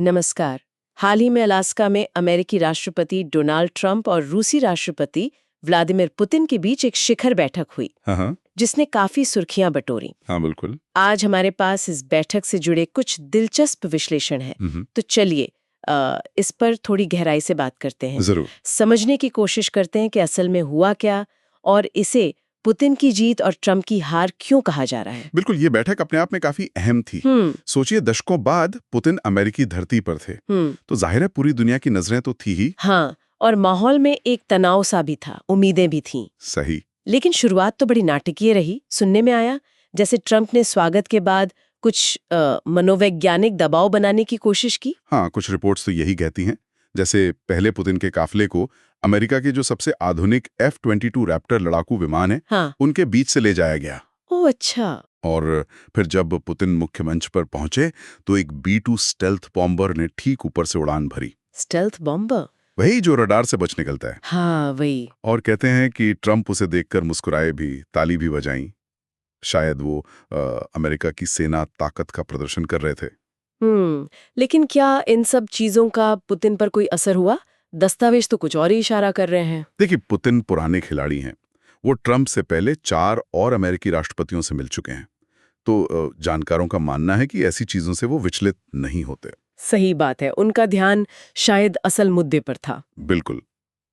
नमस्कार। हाल ही में अलास्का में अमेरिकी राष्ट्रपति डोनाल्ड ट्रंप और रूसी राष्ट्रपति व्लादिमीर पुतिन के बीच एक शिखर बैठक हुई, हाँ, जिसने काफी सुर्खियां बटोरी। हाँ, बिल्कुल। आज हमारे पास इस बैठक से जुड़े कुछ दिलचस्प विश्लेषण हैं। तो चलिए इस पर थोड़ी गहराई से बात करते हैं, जरूर। समझने की कोशिश करते हैं कि असल में हुआ क्या और इसे पुतिन की जीत और ट्रंप की हार क्यों कहा जा रहा है। बिल्कुल, ये बैठक अपने आप में काफी अहम थी। सोचिए, दशकों बाद पुतिन अमेरिकी धरती पर थे, तो जाहिर है पूरी दुनिया की नजरें तो थी ही। हाँ, और माहौल में एक तनाव सा भी था, उम्मीदें भी थीं। सही। लेकिन शुरुआत तो बड़ी नाटकीय रही। सुनने में आया जैसे ट्रंप ने स्वागत के बाद कुछ मनोवैज्ञानिक दबाव बनाने की कोशिश की। हाँ, कुछ रिपोर्ट्स तो यही कहती हैं। जैसे पहले पुतिन के काफिले को अमेरिका के जो सबसे आधुनिक F-22 रैप्टर लड़ाकू विमान है, हाँ। उनके बीच से ले जाया गया। ओह अच्छा। और फिर जब पुतिन मुख्य मंच पर पहुंचे तो एक B-2 स्टेल्थ बॉम्बर ने ठीक ऊपर से उड़ान भरी। Stealth bomber? वही जो रडार से बच निकलता है। हाँ, वही। और कहते हैं कि ट्रंप उसे देखकर मुस्कुराए भी, ताली भी बजाई। शायद वो अमेरिका की सेना ताकत का प्रदर्शन कर रहे थे। लेकिन क्या इन सब चीजों का पुतिन पर कोई असर हुआ? दस्तावेज तो कुछ और ही इशारा कर रहे हैं। देखिए, पुतिन पुराने खिलाड़ी हैं। वो ट्रंप से पहले 4 और अमेरिकी राष्ट्रपतियों से मिल चुके हैं। तो जानकारों का मानना है कि ऐसी चीजों से वो विचलित नहीं होते। सही बात है, उनका ध्यान शायद असल मुद्दे पर था। बिल्कुल,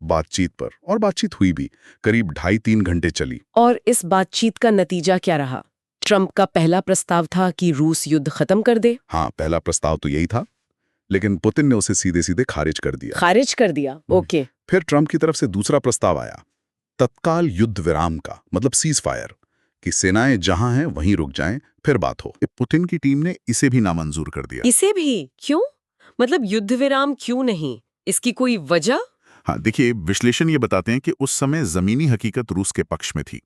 बातचीत पर। और बातचीत हुई भी, करीब 2.5-3 घंटे चली। और इस बातचीत का नतीजा क्या रहा? ट्रंप का पहला प्रस्ताव था कि रूस युद्ध खत्म कर दे। हाँ, पहला प्रस्ताव तो यही था, लेकिन पुतिन ने उसे सीधे-सीधे खारिज कर दिया। खारिज कर दिया? ओके। फिर ट्रंप की तरफ से दूसरा प्रस्ताव आया, तत्काल युद्ध विराम का, मतलब सीज फायर, कि सेनाएं जहां हैं वहीं रुक जाएं, फिर बात हो। पुतिन की टीम ने इसे भी नामंजूर कर दिया। इसे भी? क्यों? मतलब युद्ध विराम क्यों नहीं? इसकी कोई वजह? हाँ, देखिए, विश्लेषण ये बताते हैं कि उस समय जमीनी हकीकत रूस के पक्ष में थी।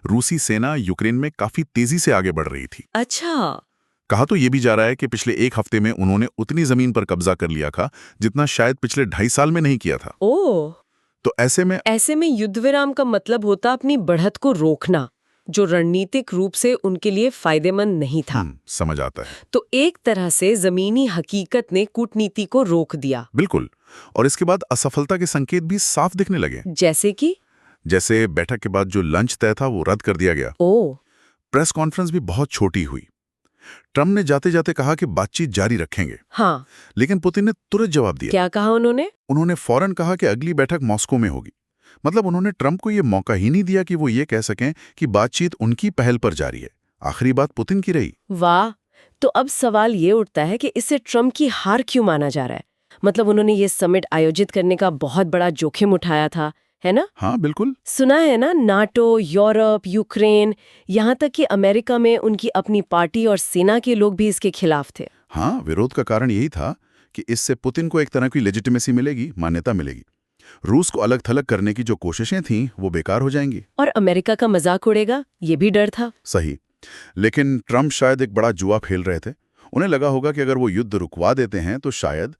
रूसी सेना यूक्रेन में काफी तेजी से आगे बढ़ रही थी। अच्छा। कहा तो ये भी जा रहा है कि पिछले 1 हफ्ते में उन्होंने उतनी जमीन पर कब्जा कर लिया था जितना शायद पिछले 2.5 साल में नहीं किया था। ओह। तो ऐसे में युद्ध विराम का मतलब होता अपनी बढ़त को रोकना, जो रणनीतिक रूप से उनके लिए फायदेमंद नहीं था। समझ आता है। तो एक तरह से जमीनी हकीकत ने कूटनीति को रोक दिया। बिल्कुल। और इसके बाद असफलता के संकेत भी साफ दिखने लगे। जैसे बैठक के बाद जो लंच तय था वो रद्द कर दिया गया। ओह। प्रेस कॉन्फ्रेंस भी बहुत छोटी हुई। ट्रंप ने जाते जाते कहा कि बातचीत जारी रखेंगे। हाँ। लेकिन पुतिन ने तुरंत जवाब दिया। क्या कहा उन्होंने? उन्होंने फौरन कहा कि अगली बैठक मॉस्को में होगी। मतलब उन्होंने ट्रंप को यह मौका ही नहीं दिया कि वो ये कह सकें कि बातचीत उनकी पहल पर जारी है। आखिरी बात पुतिन की रही। वाह। तो अब सवाल ये उठता है कि इससे ट्रंप की हार क्यों माना जा रहा है? मतलब उन्होंने ये समिट आयोजित करने का बहुत बड़ा जोखिम उठाया था, है ना? हाँ, बिल्कुल। सुना है ना, नाटो, यूरोप, यूक्रेन, यहाँ तक कि अमेरिका में उनकी अपनी पार्टी और सेना के लोग भी इसके खिलाफ थे। हाँ, विरोध का कारण यही था कि इससे पुतिन को एक तरह की लेजिटिमेसी मिलेगी, मान्यता मिलेगी। रूस को अलग थलग करने की जो कोशिशें थीं वो बेकार हो जाएंगी। और अमेरिका का मजाक उड़ेगा, ये भी डर था। सही। लेकिन ट्रंप शायद एक बड़ा जुआ खेल रहे थे। उन्हें लगा होगा कि अगर वो युद्ध रुकवा देते हैं तो शायद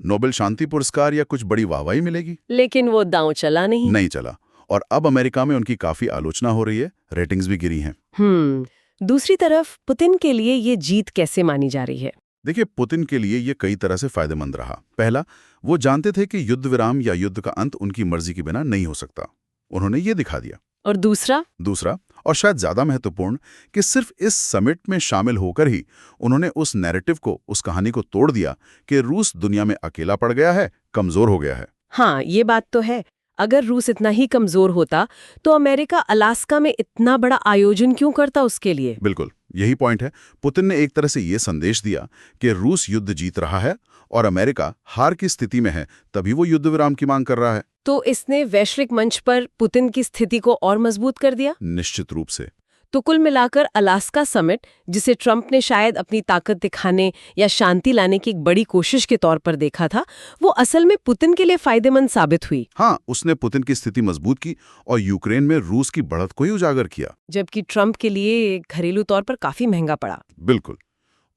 नोबेल शांति पुरस्कार या कुछ बड़ी वाहवाही मिलेगी। लेकिन वो दांव चला नहीं चला। और अब अमेरिका में उनकी काफी आलोचना हो रही है, रेटिंग्स भी गिरी हैं। दूसरी तरफ पुतिन के लिए ये जीत कैसे मानी जा रही है? देखिए, पुतिन के लिए ये कई तरह से फायदेमंद रहा। पहला, वो जानते थे कि युद्ध विराम या युद्ध का अंत उनकी मर्जी के बिना नहीं हो सकता। उन्होंने ये दिखा दिया। और दूसरा और शायद ज्यादा महत्वपूर्ण, कि सिर्फ इस समिट में शामिल होकर ही उन्होंने उस नैरेटिव को, उस कहानी को तोड़ दिया कि रूस दुनिया में अकेला पड़ गया है, कमजोर हो गया है। हाँ, ये बात तो है। अगर रूस इतना ही कमजोर होता तो अमेरिका अलास्का में इतना बड़ा आयोजन क्यों करता उसके लिए? बिल्कुल, यही पॉइंट है। पुतिन ने एक तरह से ये संदेश दिया कि रूस युद्ध जीत रहा है और अमेरिका हार की स्थिति में है, तभी वो युद्ध विराम की मांग कर रहा है। तो इसने वैश्विक मंच पर पुतिन की स्थिति को और मजबूत कर दिया? निश्चित रूप से। तो कुल मिलाकर अलास्का समिट, जिसे ट्रंप ने शायद अपनी ताकत दिखाने या शांति लाने की एक बड़ी कोशिश के तौर पर देखा था, वो असल में पुतिन के लिए फायदेमंद साबित हुई। हाँ, उसने पुतिन की स्थिति मजबूत की और यूक्रेन में रूस की बढ़त को ही उजागर किया, जबकि ट्रंप के लिए घरेलू तौर पर काफी महंगा पड़ा। बिल्कुल।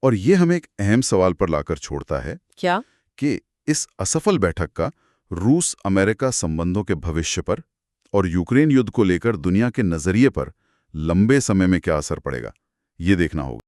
और ये हमें एक अहम सवाल पर लाकर छोड़ता है। क्या? कि इस असफल बैठक का रूस अमेरिका संबंधों के भविष्य पर और यूक्रेन युद्ध को लेकर दुनिया के नजरिए पर लंबे समय में क्या असर पड़ेगा, ये देखना होगा।